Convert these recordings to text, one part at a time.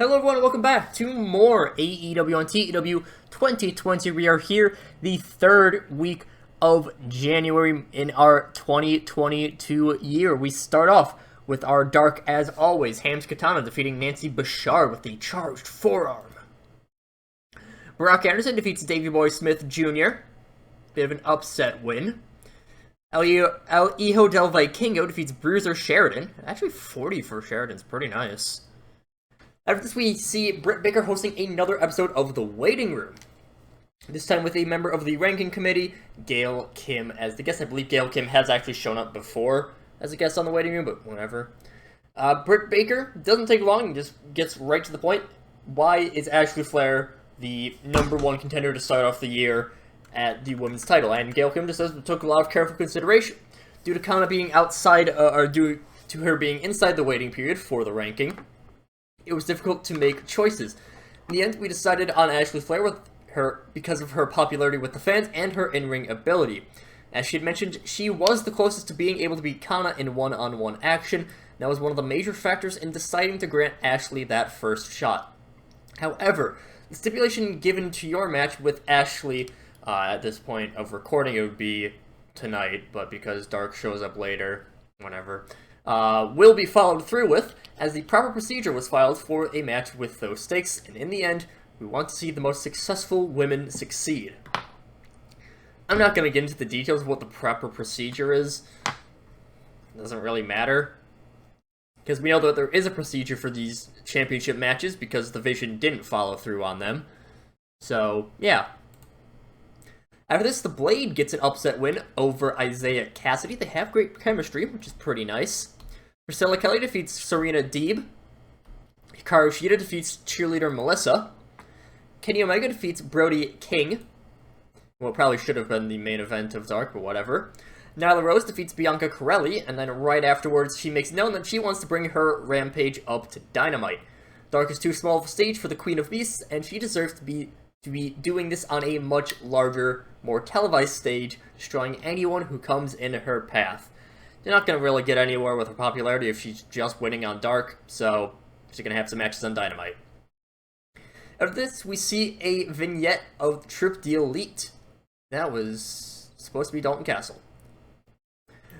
Hello everyone and welcome back to more AEW on TEW 2020. We are here the third week of January in our 2022 year. We start off with our Dark as always. Hams Katana defeating Nancy Bashar with the charged forearm. Brock Anderson defeats Davey Boy Smith Jr. Bit of an upset win. El Hijo del Vikingo defeats Bruiser Sheridan. Actually 40 for Sheridan's pretty nice. After this, we see Britt Baker hosting another episode of The Waiting Room. This time with a member of the ranking committee, Gail Kim, as the guest. I believe Gail Kim has actually shown up before as a guest on The Waiting Room, but whatever. Britt Baker doesn't take long and just gets right to the point. Why is Ashley Flair the #1 contender to start off the year at the women's title? And Gail Kim just says it took a lot of careful consideration. Due to Kana being outside, or due to her being inside the waiting period for the ranking, it was difficult to make choices. In the end, we decided on Ashley Flair with her because of her popularity with the fans and her in-ring ability. As she had mentioned, she was the closest to being able to beat Kana in one-on-one action. That was one of the major factors in deciding to grant Ashley that first shot. However, the stipulation given to your match with Ashley, at this point of recording, it would be tonight, but because Dark shows up later, whatever, will be followed through with, as the proper procedure was filed for a match with those stakes, and in the end, we want to see the most successful women succeed. I'm not going to get into the details of what the proper procedure is. It doesn't really matter, because we know that there is a procedure for these championship matches, because the Vision didn't follow through on them. So, yeah. After this, the Blade gets an upset win over Isaiah Cassidy. They have great chemistry, which is pretty nice. Priscilla Kelly defeats Serena Deeb. Hikaru Shida defeats cheerleader Melissa. Kenny Omega defeats Brody King. Well, it probably should have been the main event of Dark, but whatever. Nyla Rose defeats Bianca Corelli, and then right afterwards, she makes known that she wants to bring her Rampage up to Dynamite. Dark is too small of a stage for the Queen of Beasts, and she deserves to be doing this on a much larger, more televised stage, destroying anyone who comes in her path. You're not going to really get anywhere with her popularity if she's just winning on Dark, so she's going to have some matches on Dynamite. After this, we see a vignette of Trip the Elite. That was supposed to be Dalton Castle.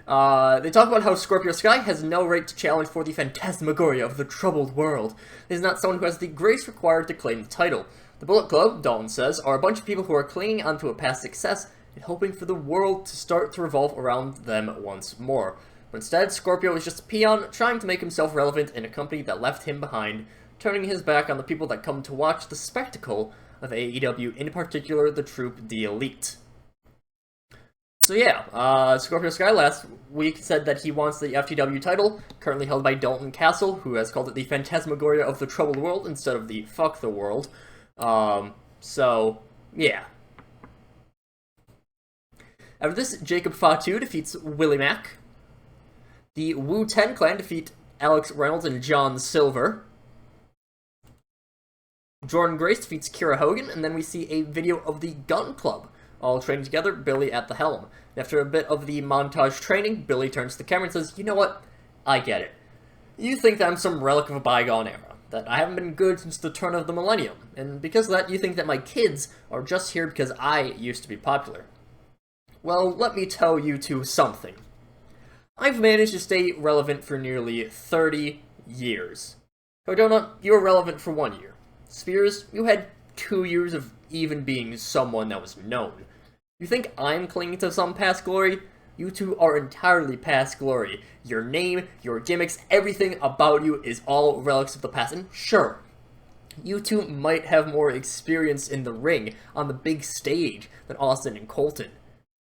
They talk about how Scorpio Sky has no right to challenge for the phantasmagoria of the troubled world. He is not someone who has the grace required to claim the title. The Bullet Club, Dalton says, are a bunch of people who are clinging onto a past success and hoping for the world to start to revolve around them once more. But instead, Scorpio is just a peon trying to make himself relevant in a company that left him behind, turning his back on the people that come to watch the spectacle of AEW, in particular the troupe The Elite. So yeah, Scorpio Sky last week said that he wants the FTW title, currently held by Dalton Castle, who has called it the Phantasmagoria of the Troubled World instead of the Fuck the World. So, yeah. After this, Jacob Fatu defeats Willie Mack. The Wu-10 Clan defeat Alex Reynolds and John Silver. Jordan Grace defeats Kira Hogan, and then we see a video of the Gun Club, all training together, Billy at the helm. After a bit of the montage training, Billy turns to the camera and says, "You know what? I get it. You think that I'm some relic of a bygone era, that I haven't been good since the turn of the millennium, and because of that, you think that my kids are just here because I used to be popular. Well, let me tell you two something. I've managed to stay relevant for nearly 30 years. Cardona, you were relevant for 1 year. Spears, you had 2 years of even being someone that was known. You think I'm clinging to some past glory? You two are entirely past glory. Your name, your gimmicks, everything about you is all relics of the past. And sure, you two might have more experience in the ring, on the big stage, than Austin and Colton.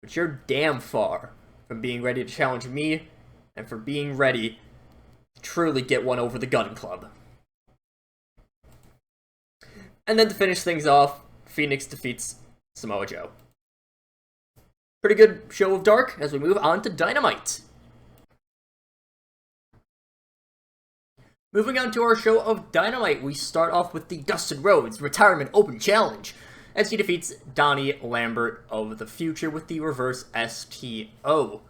But you're damn far from being ready to challenge me, and for being ready to truly get one over the Gun Club." And then to finish things off, Phoenix defeats Samoa Joe. Pretty good show of Dark as we move on to Dynamite. Moving on to our show of Dynamite, we start off with the Dustin Rhodes Retirement Open Challenge, as he defeats Donnie Lambert of the Future with the reverse STO.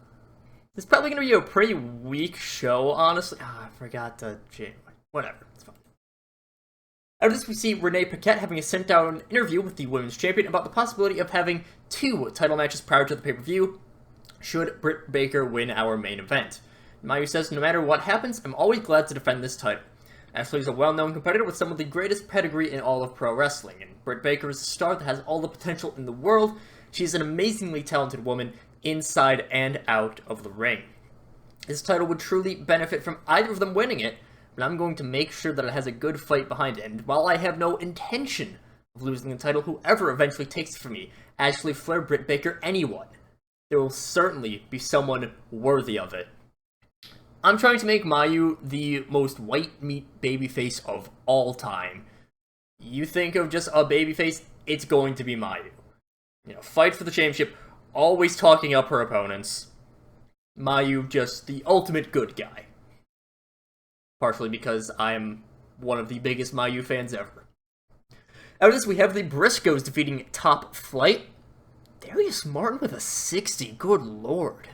This is probably going to be a pretty weak show, honestly. I forgot to... Whatever, it's fine. Out of this, we see Renee Paquette having a sent-down interview with the women's champion about the possibility of having 2 title matches prior to the pay-per-view, should Britt Baker win our main event. Mayu says, no matter what happens, I'm always glad to defend this title. Ashley is a well-known competitor with some of the greatest pedigree in all of pro wrestling, and Britt Baker is a star that has all the potential in the world. She's an amazingly talented woman, inside and out of the ring. This title would truly benefit from either of them winning it, but I'm going to make sure that it has a good fight behind it, and while I have no intention of losing the title, whoever eventually takes it from me, Ashley Flair, Britt Baker, anyone, there will certainly be someone worthy of it. I'm trying to make Mayu the most white meat babyface of all time. You think of just a babyface, it's going to be Mayu. You know, fight for the championship, always talking up her opponents. Mayu, just the ultimate good guy. Partially because I'm one of the biggest Mayu fans ever. Out of this, we have the Briscoes defeating Top Flight. Darius Martin with a 60, good lord.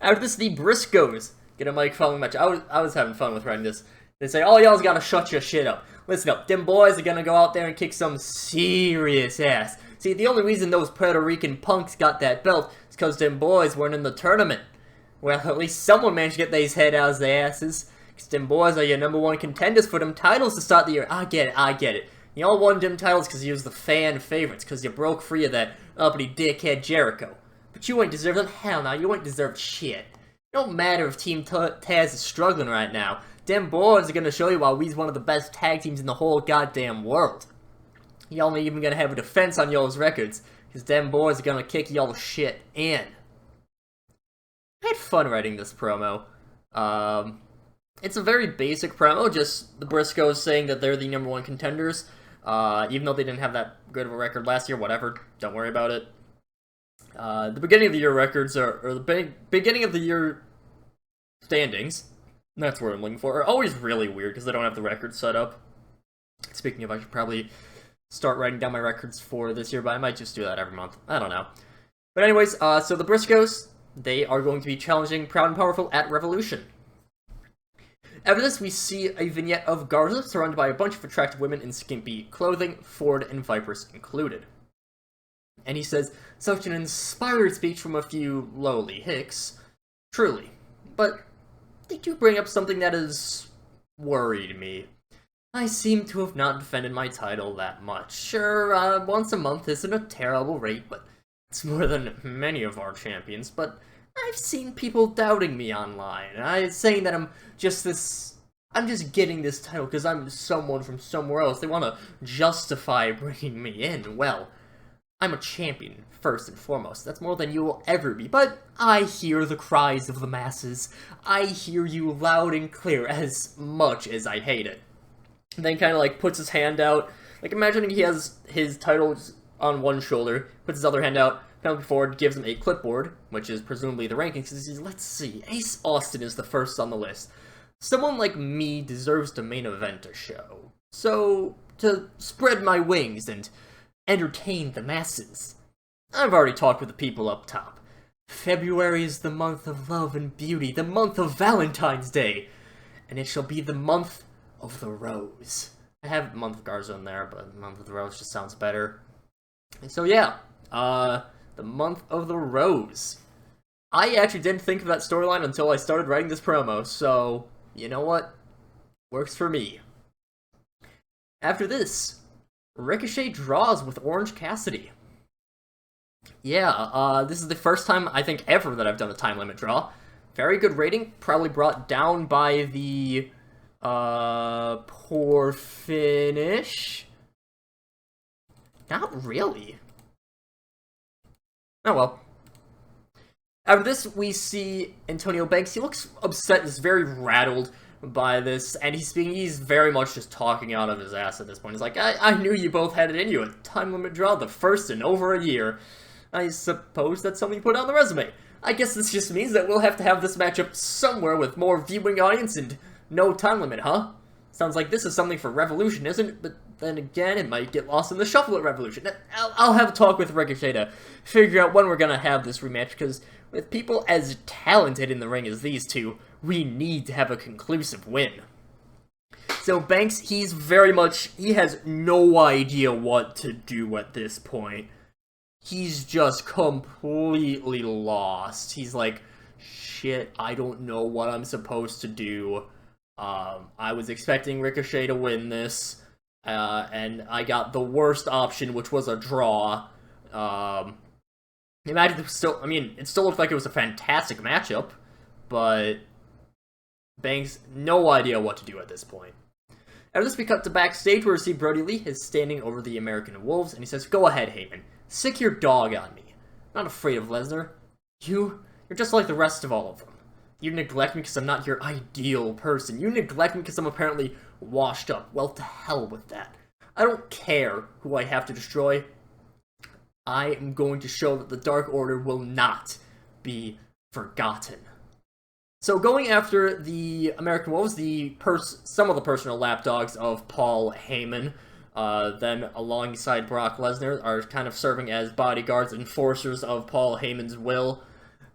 Out of this, the Briscoes get a mic following match. I was having fun with writing this. They say, oh, y'all's gotta shut your shit up. Listen up, them boys are gonna go out there and kick some serious ass. See, the only reason those Puerto Rican punks got that belt is because them boys weren't in the tournament. Well, at least someone managed to get these head out of their asses. Because them boys are your #1 contenders for them titles to start the year. I get it. Y'all won them titles because you was the fan favorites, because you broke free of that uppity dickhead Jericho. But you ain't deserved them. Hell no, you ain't deserved shit. It don't matter if Team Taz is struggling right now. Them boys are gonna show you why we's one of the best tag teams in the whole goddamn world. Y'all ain't even gonna have a defense on y'all's records, because them boys are gonna kick y'all's shit in. I had fun writing this promo. It's a very basic promo, just the Briscoes saying that they're the #1 contenders. Even though they didn't have that good of a record last year, whatever, don't worry about it. The beginning of the year records, or the beginning of the year standings, that's what I'm looking for, are always really weird because they don't have the records set up. Speaking of, I should probably start writing down my records for this year, but I might just do that every month. I don't know. But anyways, so the Briscoes, they are going to be challenging Proud and Powerful at Revolution. After this, we see a vignette of Garza surrounded by a bunch of attractive women in skimpy clothing, Ford and Vipers included. And he says, such an inspired speech from a few lowly hicks. Truly. But they do bring up something that has worried me. I seem to have not defended my title that much. Sure, once a month isn't a terrible rate, but it's more than many of our champions. But I've seen people doubting me online, saying that I'm just getting this title because I'm someone from somewhere else. They want to justify bringing me in. Well, I'm a champion, first and foremost. That's more than you will ever be. But I hear the cries of the masses. I hear you loud and clear, as much as I hate it. And then kind of like puts his hand out. Like imagining he has his titles on one shoulder, puts his other hand out, Penelope Ford gives him a clipboard, which is presumably the rankings. He says, let's see, Ace Austin is the first on the list. Someone like me deserves to main event a show. So, to spread my wings and entertain the masses, I've already talked with the people up top. February is the month of love and beauty, the month of Valentine's Day, and it shall be the month of the Rose. I have month of Garza in there, but month of the Rose just sounds better. And so yeah, the month of the Rose. I actually didn't think of that storyline until I started writing this promo, so you know what? Works for me. After this, Ricochet draws with Orange Cassidy. Yeah, this is the first time, I think, ever that I've done a time limit draw. Very good rating, probably brought down by the, poor finish. Not really. Oh well. After this, we see Antonio Banks. He looks upset, he's very rattled by this, and he's very much just talking out of his ass at this point. He's like, I knew you both had it in you. A time limit draw, the first in over a year. I suppose that's something you put on the resume. I guess this just means that we'll have to have this matchup somewhere with more viewing audience and no time limit, huh? Sounds like this is something for Revolution, isn't it? But then again, it might get lost in the shuffle at Revolution. I'll have a talk with Ricochet to figure out when we're gonna have this rematch, because with people as talented in the ring as these two, we need to have a conclusive win. So Banks, he has no idea what to do at this point. He's just completely lost. He's like, shit, I don't know what I'm supposed to do. I was expecting Ricochet to win this, and I got the worst option, which was a draw. Imagine it still looked like it was a fantastic matchup, but Banks, no idea what to do at this point. After this, we cut to backstage where we see Brody Lee is standing over the American Wolves, and he says, "Go ahead, Heyman. Sick your dog on me. I'm not afraid of Lesnar. You're just like the rest of all of them. You neglect me because I'm not your ideal person. You neglect me because I'm apparently washed up. Well, to hell with that. I don't care who I have to destroy. I am going to show that the Dark Order will not be forgotten." So going after the American Wolves, some of the personal lapdogs of Paul Heyman, then alongside Brock Lesnar, are kind of serving as bodyguards, enforcers of Paul Heyman's will.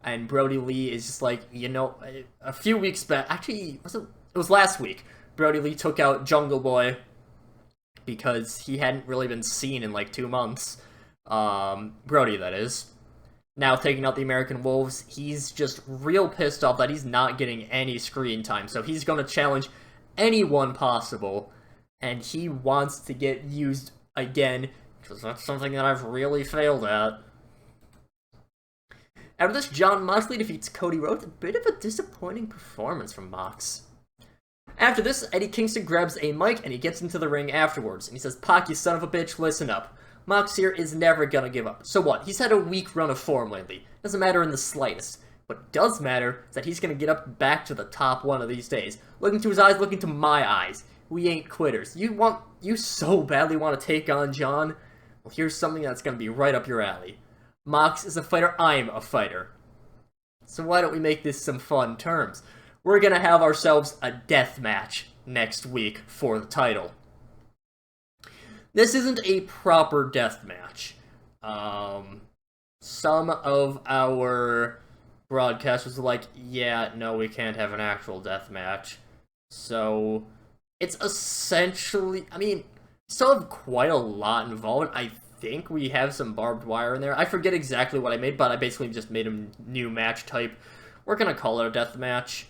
And Brody Lee is just like, a few weeks back, actually, it was last week, Brody Lee took out Jungle Boy because he hadn't really been seen in like 2 months. Brody, that is. Now taking out the American Wolves, he's just real pissed off that he's not getting any screen time. So he's going to challenge anyone possible, and he wants to get used again, because that's something that I've really failed at. After this, Jon Moxley defeats Cody Rhodes. A bit of a disappointing performance from Mox. After this, Eddie Kingston grabs a mic and he gets into the ring afterwards. And he says, "Pac, you son of a bitch, listen up. Mox here is never gonna give up. So what? He's had a weak run of form lately. Doesn't matter in the slightest. What does matter is that he's gonna get up back to the top one of these days. Look into his eyes, look into my eyes. We ain't quitters. You so badly want to take on John? Well, here's something that's gonna be right up your alley. Mox is a fighter, I'm a fighter. So why don't we make this some fun terms? We're gonna have ourselves a death match next week for the title." This isn't a proper death match. Some of our broadcasters are like, yeah, no, we can't have an actual death match. So it's essentially, still have quite a lot involved. I think we have some barbed wire in there. I forget exactly what I made, but I basically just made a new match type. We're gonna call it a death match.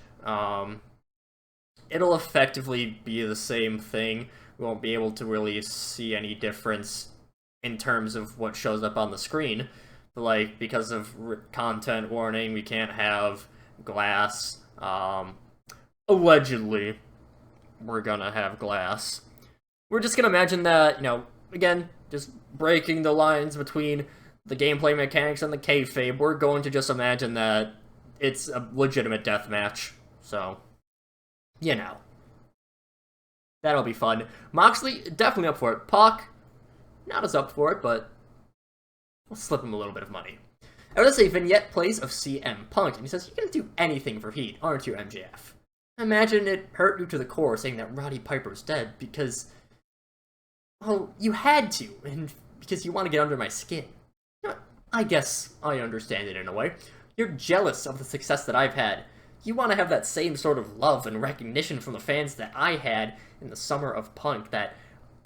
It'll effectively be the same thing. We won't be able to really see any difference in terms of what shows up on the screen. Like, because of content warning, we can't have glass. Allegedly, we're gonna have glass. We're just gonna imagine that, again, just breaking the lines between the gameplay mechanics and the kayfabe. We're going to just imagine that it's a legitimate death match. So, that'll be fun. Moxley, definitely up for it. Pac, not as up for it, but we'll slip him a little bit of money. I would say Vignette plays of CM Punk, and he says, "You're gonna do anything for heat, aren't you, MJF? Imagine it hurt you to the core saying that Roddy Piper's dead because, well, you had to, and because you want to get under my skin. I guess I understand it in a way. You're jealous of the success that I've had. You want to have that same sort of love and recognition from the fans that I had in the summer of Punk that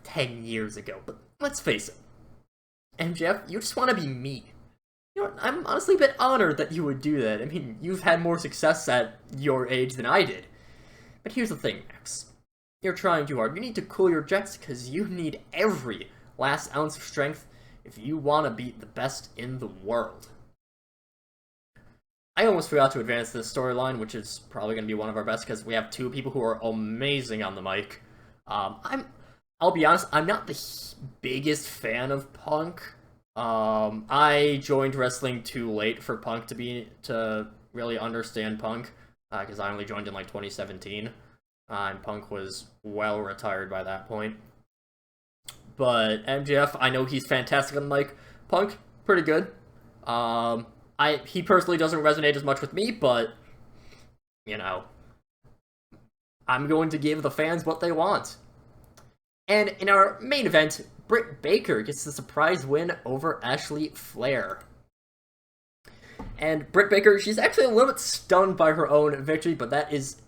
10 years ago. But let's face it, MJF, you just want to be me. I'm honestly a bit honored that you would do that. You've had more success at your age than I did. But here's the thing, Max. You're trying too hard. You need to cool your jets because you need every last ounce of strength if you want to beat the best in the world." I almost forgot to advance this storyline, which is probably going to be one of our best, because we have two people who are amazing on the mic. I'll be honest, I'm not the biggest fan of Punk. I joined wrestling too late for Punk to really understand Punk, because I only joined in like 2017, and Punk was well retired by that point. But MJF, I know he's fantastic on the mic. Punk, pretty good. He personally doesn't resonate as much with me, but, I'm going to give the fans what they want. And in our main event, Britt Baker gets the surprise win over Ashley Flair. And Britt Baker, she's actually a little bit stunned by her own victory, but that is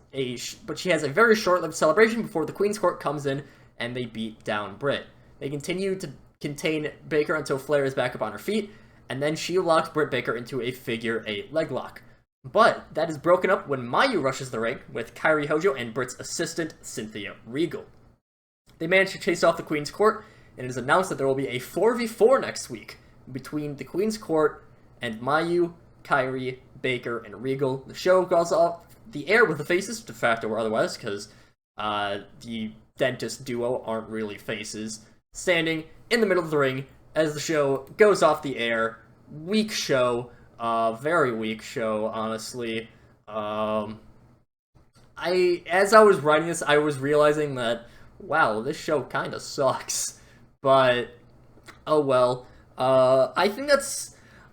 but she has a very short-lived celebration before the Queen's Court comes in and they beat down Britt. They continue to contain Baker until Flair is back up on her feet, and then she locks Britt Baker into a figure 8 leg lock. But that is broken up when Mayu rushes the ring with Kairi Hojo and Britt's assistant, Cynthia Regal. They manage to chase off the Queen's Court, and it is announced that there will be a 4v4 next week between the Queen's Court and Mayu, Kairi, Baker, and Regal. The show goes off the air with the faces, de facto or otherwise, because the dentist duo aren't really faces, standing in the middle of the ring as the show goes off the air. Weak show. Very weak show, honestly. As I was writing this, I was realizing that, wow, this show kind of sucks. But, oh well. I think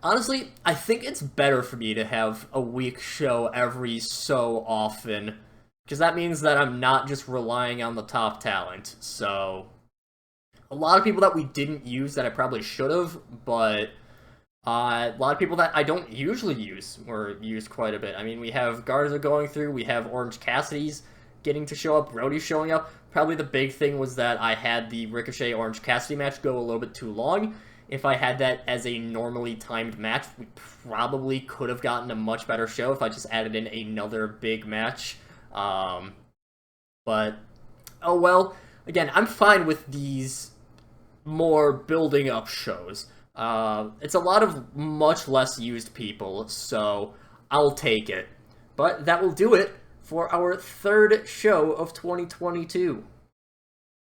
honestly, I think it's better for me to have a weak show every so often, because that means that I'm not just relying on the top talent. So, a lot of people that we didn't use that I probably should have, but a lot of people that I don't usually use were used quite a bit. I mean, we have Garza going through, we have Orange Cassidy's getting to show up, Brody showing up. Probably the big thing was that I had the Ricochet Orange Cassidy match go a little bit too long. If I had that as a normally timed match, we probably could have gotten a much better show if I just added in another big match. But, oh well. Again, I'm fine with these more building up shows. It's a lot of much less used people, so I'll take it. But that will do it for our third show of 2022.